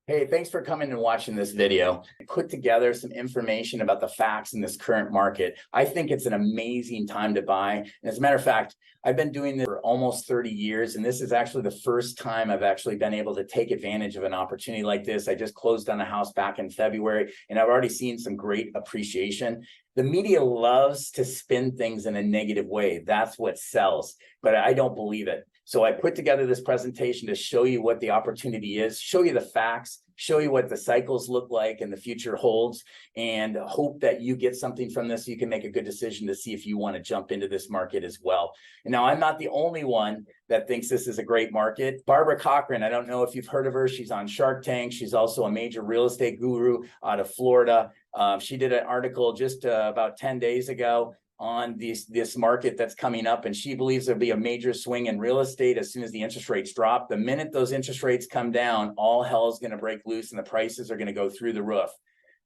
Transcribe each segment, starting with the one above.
Hey, thanks for coming and watching this video. I put together some information about the facts in this current market. I think it's an amazing time to buy. And as a matter of fact, I've been doing this for almost 30 years, and this is actually the first time I've actually been able to take advantage of an opportunity like this. I just closed on a house back in February, and I've already seen some great appreciation. The media loves to spin things in a negative way. That's what sells, but I don't believe it. So I put together this presentation to show you what the opportunity is, show you the facts, show you what the cycles look like and the future holds, and hope that you get something from this so you can make a good decision to see if you want to jump into this market as well. And now I'm not the only one that thinks this is a great market. Barbara Cochran, I don't know if you've heard of her. She's on Shark Tank. She's also a major real estate guru out of Florida. She did an article just about 10 days ago on this market that's coming up, and she believes there'll be a major swing in real estate as soon as the interest rates drop. The minute those interest rates come down, all hell is going to break loose and the prices are going to go through the roof.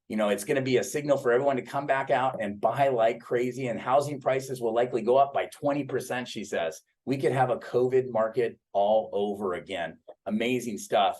You know, it's going to be a signal for everyone to come back out and buy like crazy, and housing prices will likely go up by 20%, she says. We could have a COVID market all over again. Amazing stuff.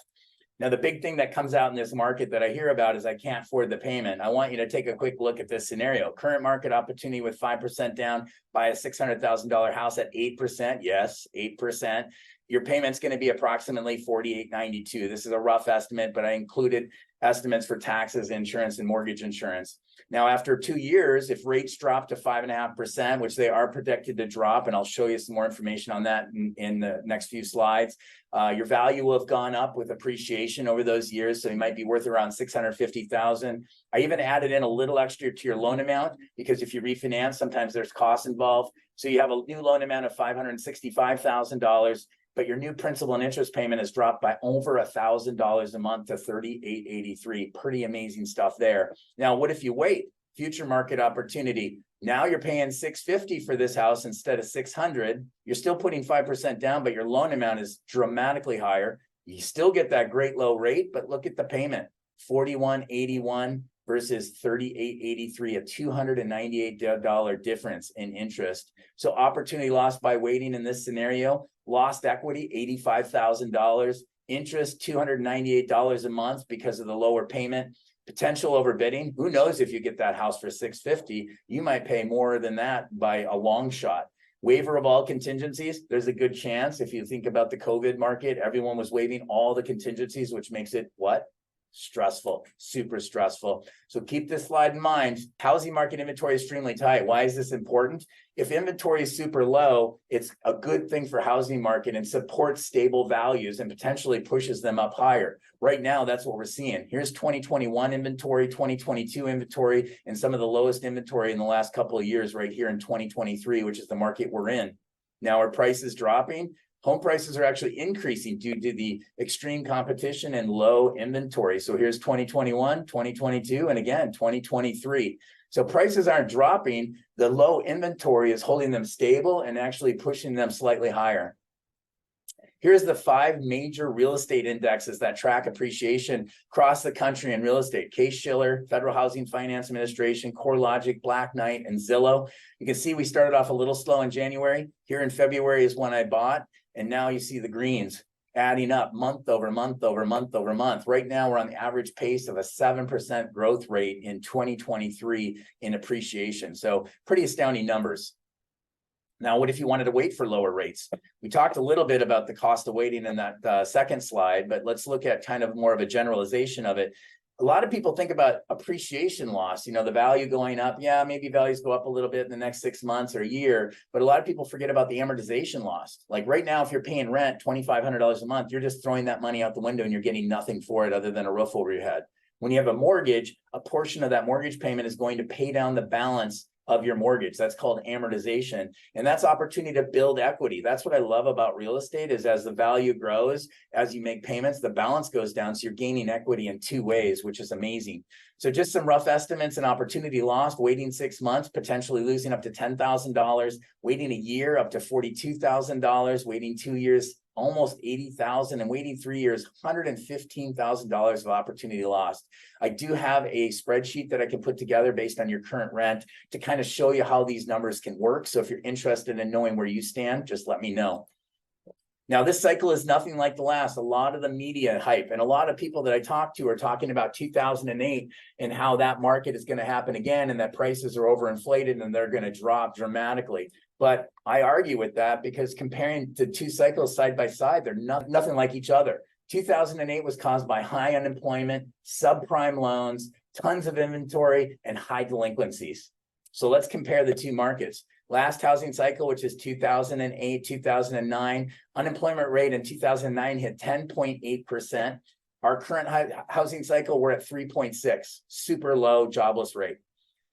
Now, the big thing that comes out in this market that I hear about is I can't afford the payment. I want you to take a quick look at this scenario. Current market opportunity with 5% down, buy a $600,000 house at 8%. Yes, 8%. Your payment's going to be approximately $48.92. This is a rough estimate, but I included estimates for taxes, insurance, and mortgage insurance. Now, after 2 years, if rates drop to 5.5%, which they are projected to drop, and I'll show you some more information on that in the next few slides, your value will have gone up with appreciation over those years, so you might be worth around $650,000. I even added in a little extra to your loan amount, because if you refinance, sometimes there's costs involved. So you have a new loan amount of $565,000. But your new principal and interest payment has dropped by over $1,000 a month to $38.83. Pretty amazing stuff there. Now, what if you wait? Future market opportunity. Now you're paying $650 for this house instead of $600. You're still putting 5% down, but your loan amount is dramatically higher. You still get that great low rate, but look at the payment, $41.81 versus $38.83, a $298 difference in interest. So opportunity lost by waiting in this scenario. Lost equity, $85,000. Interest, $298 a month because of the lower payment. Potential overbidding. Who knows if you get that house for $650? You might pay more than that by a long shot. Waiver of all contingencies. There's a good chance. If you think about the COVID market, everyone was waiving all the contingencies, which makes it what? Stressful, super stressful. So keep this slide in mind. Housing market inventory is extremely tight. Why is this important? If inventory is super low, it's a good thing for housing market and supports stable values and potentially pushes them up higher. Right now, that's what we're seeing. Here's 2021 inventory, 2022 inventory, and some of the lowest inventory in the last couple of years right here in 2023, which is the market we're in. Now, are prices dropping? Home prices are actually increasing due to the extreme competition and low inventory. So here's 2021, 2022, and again, 2023. So prices aren't dropping. The low inventory is holding them stable and actually pushing them slightly higher. Here's the 5 major real estate indexes that track appreciation across the country in real estate. Case-Shiller, Federal Housing Finance Administration, CoreLogic, Black Knight, and Zillow. You can see we started off a little slow in January. Here in February is when I bought. And now you see the greens adding up month over month over month over month. Right now, we're on the average pace of a 7% growth rate in 2023 in appreciation. So pretty astounding numbers. Now, what if you wanted to wait for lower rates? We talked a little bit about the cost of waiting in that second slide, but let's look at kind of more of a generalization of it. A lot of people think about appreciation loss, you know, the value going up. Yeah, maybe values go up a little bit in the next 6 months or a year, but a lot of people forget about the amortization loss. Like right now, if you're paying rent, $2,500 a month, you're just throwing that money out the window and you're getting nothing for it other than a roof over your head. When you have a mortgage, a portion of that mortgage payment is going to pay down the balance of your mortgage. That's called amortization. And that's opportunity to build equity. That's what I love about real estate is as the value grows, as you make payments, the balance goes down. So you're gaining equity in 2 ways, which is amazing. So just some rough estimates and opportunity lost, waiting 6 months, potentially losing up to $10,000, waiting a year up to $42,000, waiting 2 years, almost $80,000, and waiting 3 years, $115,000 of opportunity lost. I do have a spreadsheet that I can put together based on your current rent to kind of show you how these numbers can work. So if you're interested in knowing where you stand, just let me know. Now, this cycle is nothing like the last. A lot of the media hype and a lot of people that I talk to are talking about 2008 and how that market is going to happen again and that prices are overinflated and they're going to drop dramatically. But I argue with that because comparing the two cycles side by side, they're nothing like each other. 2008 was caused by high unemployment, subprime loans, tons of inventory, and high delinquencies. So let's compare the two markets. Last housing cycle, which is 2008, 2009, unemployment rate in 2009 hit 10.8%. Our current housing cycle, we're at 3.6, super low jobless rate.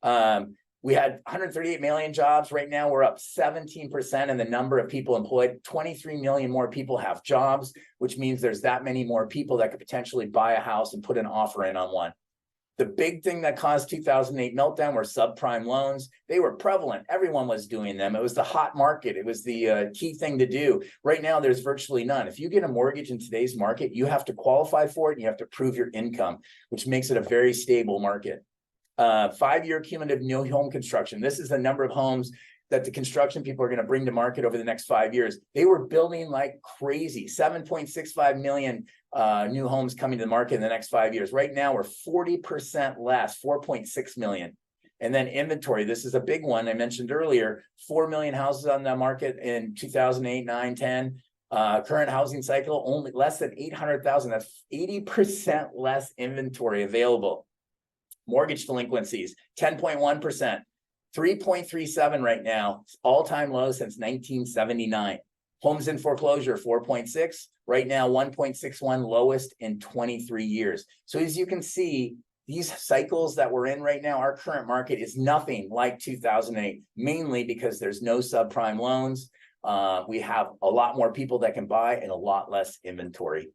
We had 138 million jobs. Right now, we're up 17% in the number of people employed. 23 million more people have jobs, which means there's that many more people that could potentially buy a house and put an offer in on one. The big thing that caused 2008 meltdown were subprime loans. They were prevalent. Everyone was doing them. It was the hot market. It was the key thing to do. Right now, there's virtually none. If you get a mortgage in today's market, you have to qualify for it and you have to prove your income, which makes it a very stable market. 5-year cumulative new home construction. This is the number of homes that the construction people are going to bring to market over the next 5 years. They were building like crazy, 7.65 million new homes coming to the market in the next 5 years. Right now, we're 40% less, 4.6 million. And then inventory, this is a big one I mentioned earlier, 4 million houses on the market in 2008, 9, 10. Current housing cycle, only less than 800,000. That's 80% less inventory available. Mortgage delinquencies, 10.1%. 3.37 right now, all-time low since 1979. Homes in foreclosure, 4.6. Right now, 1.61, lowest in 23 years. So as you can see, these cycles that we're in right now, our current market is nothing like 2008, mainly because there's no subprime loans. We have a lot more people that can buy and a lot less inventory.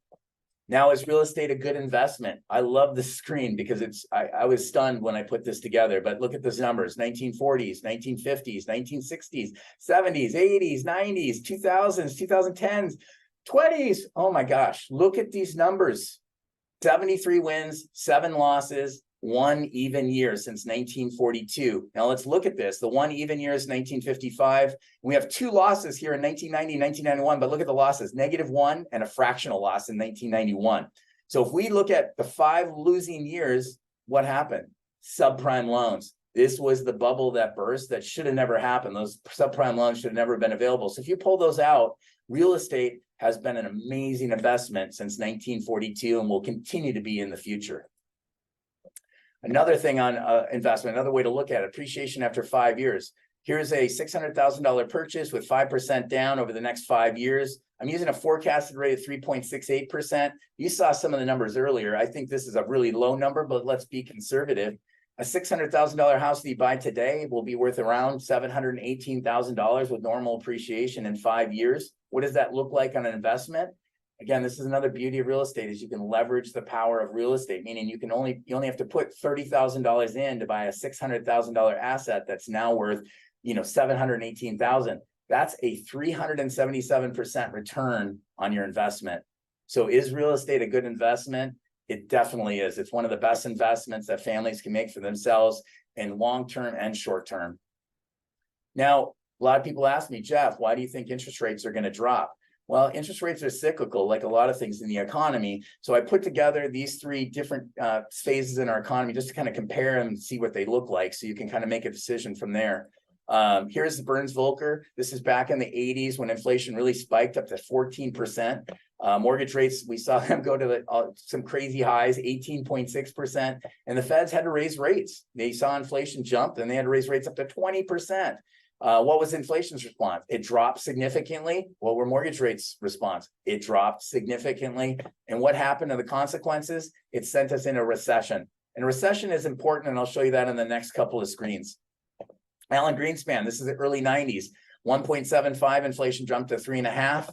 Now, is real estate a good investment? I love the screen because I was stunned when I put this together, but look at those numbers: 1940s, 1950s, 1960s, 70s, 80s, 90s, 2000s, 2010s, 20s. Oh my gosh, look at these numbers. 73 wins, 7 losses, 1 even year since 1942. Now let's look at this. The 1 even year is 1955. We have 2 losses here in 1990, 1991, but look at the losses, -1 and a fractional loss in 1991. So if we look at the 5 losing years, what happened? Subprime loans. This was the bubble that burst that should have never happened. Those subprime loans should have never been available. So if you pull those out, real estate has been an amazing investment since 1942 and will continue to be in the future. Another thing on investment, another way to look at it, appreciation after 5 years. Here's a $600,000 purchase with 5% down over the next 5 years. I'm using a forecasted rate of 3.68%. You saw some of the numbers earlier. I think this is a really low number, but let's be conservative. A $600,000 house that you buy today will be worth around $718,000 with normal appreciation in 5 years. What does that look like on an investment? Again, this is another beauty of real estate is you can leverage the power of real estate, meaning you only have to put $30,000 in to buy a $600,000 asset that's now worth, $718,000. That's a 377% return on your investment. So is real estate a good investment? It definitely is. It's one of the best investments that families can make for themselves in long-term and short-term. Now, a lot of people ask me, Jeff, why do you think interest rates are going to drop? Well, interest rates are cyclical, like a lot of things in the economy. So I put together these 3 different phases in our economy just to kind of compare them and see what they look like so you can kind of make a decision from there. Here's the Burns-Volcker. This is back in the 80s when inflation really spiked up to 14%. Mortgage rates, we saw them go to some crazy highs, 18.6%. And the Feds had to raise rates. They saw inflation jump and they had to raise rates up to 20%. What was inflation's response? It dropped significantly. What were mortgage rates' response? It dropped significantly. And what happened to the consequences? It sent us in a recession. And a recession is important, and I'll show you that in the next couple of screens. Alan Greenspan, this is the early 90s. 1.75 inflation jumped to 3.5.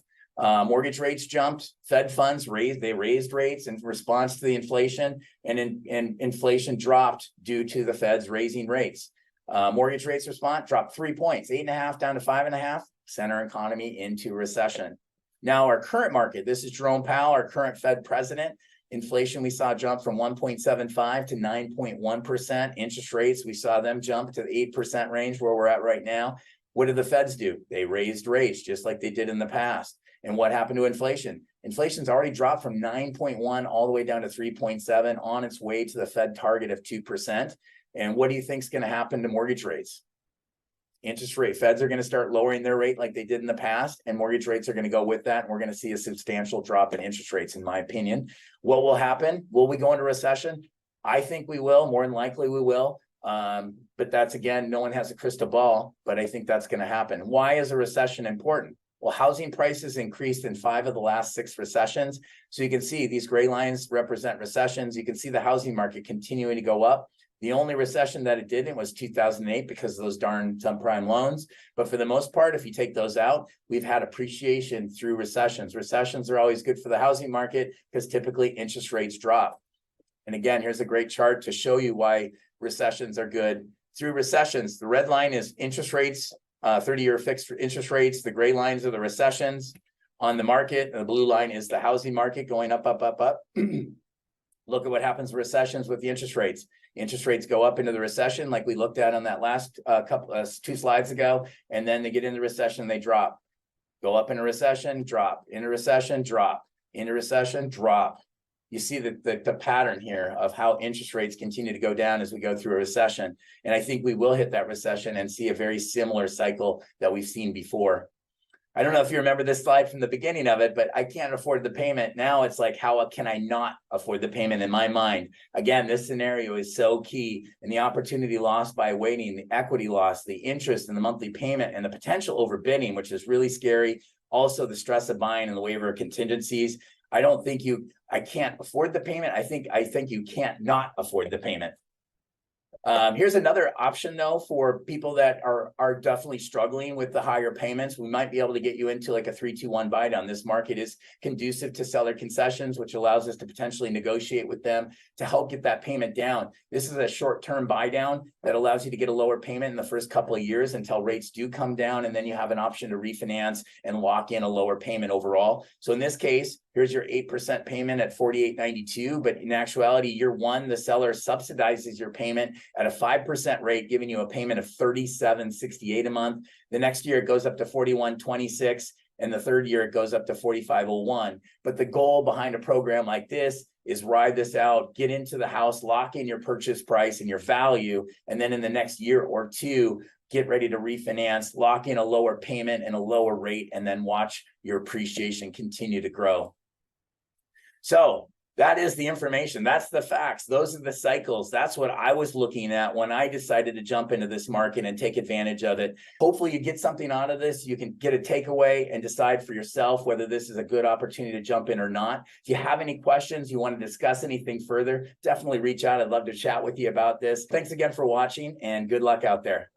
Mortgage rates jumped. Fed funds raised rates in response to the inflation, and inflation dropped due to the Feds raising rates. Mortgage rates response dropped 3 points, 8.5 down to 5.5, sent our economy into recession. Now our current market, this is Jerome Powell, our current Fed president. Inflation we saw jump from 1.75 to 9.1%. Interest rates, we saw them jump to the 8% range where we're at right now. What did the Feds do? They raised rates just like they did in the past. And what happened to inflation? Inflation's already dropped from 9.1 all the way down to 3.7, on its way to the Fed target of 2%. And what do you think is going to happen to mortgage rates? Interest rate, Feds are going to start lowering their rate like they did in the past, and mortgage rates are going to go with that. And we're going to see a substantial drop in interest rates, in my opinion. What will happen? Will we go into recession? I think we will. More than likely we will. But that's, again, no one has a crystal ball, but I think that's going to happen. Why is a recession important? Well, housing prices increased in 5 of the last 6 recessions. So you can see these gray lines represent recessions. You can see the housing market continuing to go up. The only recession that it didn't was 2008 because of those darn subprime loans. But for the most part, if you take those out, we've had appreciation through recessions. Recessions are always good for the housing market because typically interest rates drop. And again, here's a great chart to show you why recessions are good. Through recessions, the red line is interest rates, 30-year fixed interest rates. The gray lines are the recessions on the market. And the blue line is the housing market going up, up, up, up. Look at what happens in recessions with the interest rates. Interest rates go up into the recession like we looked at on that last 2 slides ago, and then they get into recession, they drop. Go up in a recession, drop. In a recession, drop. In a recession, drop. You see the pattern here of how interest rates continue to go down as we go through a recession. And I think we will hit that recession and see a very similar cycle that we've seen before. I don't know if you remember this slide from the beginning of it, but I can't afford the payment. Now it's like, how can I not afford the payment in my mind? Again, this scenario is so key, and the opportunity lost by waiting, the equity loss, the interest and the monthly payment, and the potential overbidding, which is really scary. Also the stress of buying and the waiver of contingencies. I can't afford the payment. I think you can't not afford the payment. Here's another option though for people that are definitely struggling with the higher payments. We might be able to get you into like a 3-2-1 buy down. This market is conducive to seller concessions, which allows us to potentially negotiate with them to help get that payment down. This is a short-term buy down that allows you to get a lower payment in the first couple of years until rates do come down, and then you have an option to refinance and lock in a lower payment overall. So in this case, here's your 8% payment at $48.92, but in actuality, year 1, the seller subsidizes your payment at a 5% rate, giving you a payment of $37.68 a month. The next year, it goes up to $41.26, and the third year, it goes up to $45.01. But the goal behind a program like this is ride this out, get into the house, lock in your purchase price and your value, and then in the next year or 2, get ready to refinance, lock in a lower payment and a lower rate, and then watch your appreciation continue to grow. So that is the information. That's the facts. Those are the cycles. That's what I was looking at when I decided to jump into this market and take advantage of it. Hopefully you get something out of this. You can get a takeaway and decide for yourself whether this is a good opportunity to jump in or not. If you have any questions, you want to discuss anything further, definitely reach out. I'd love to chat with you about this. Thanks again for watching, and good luck out there.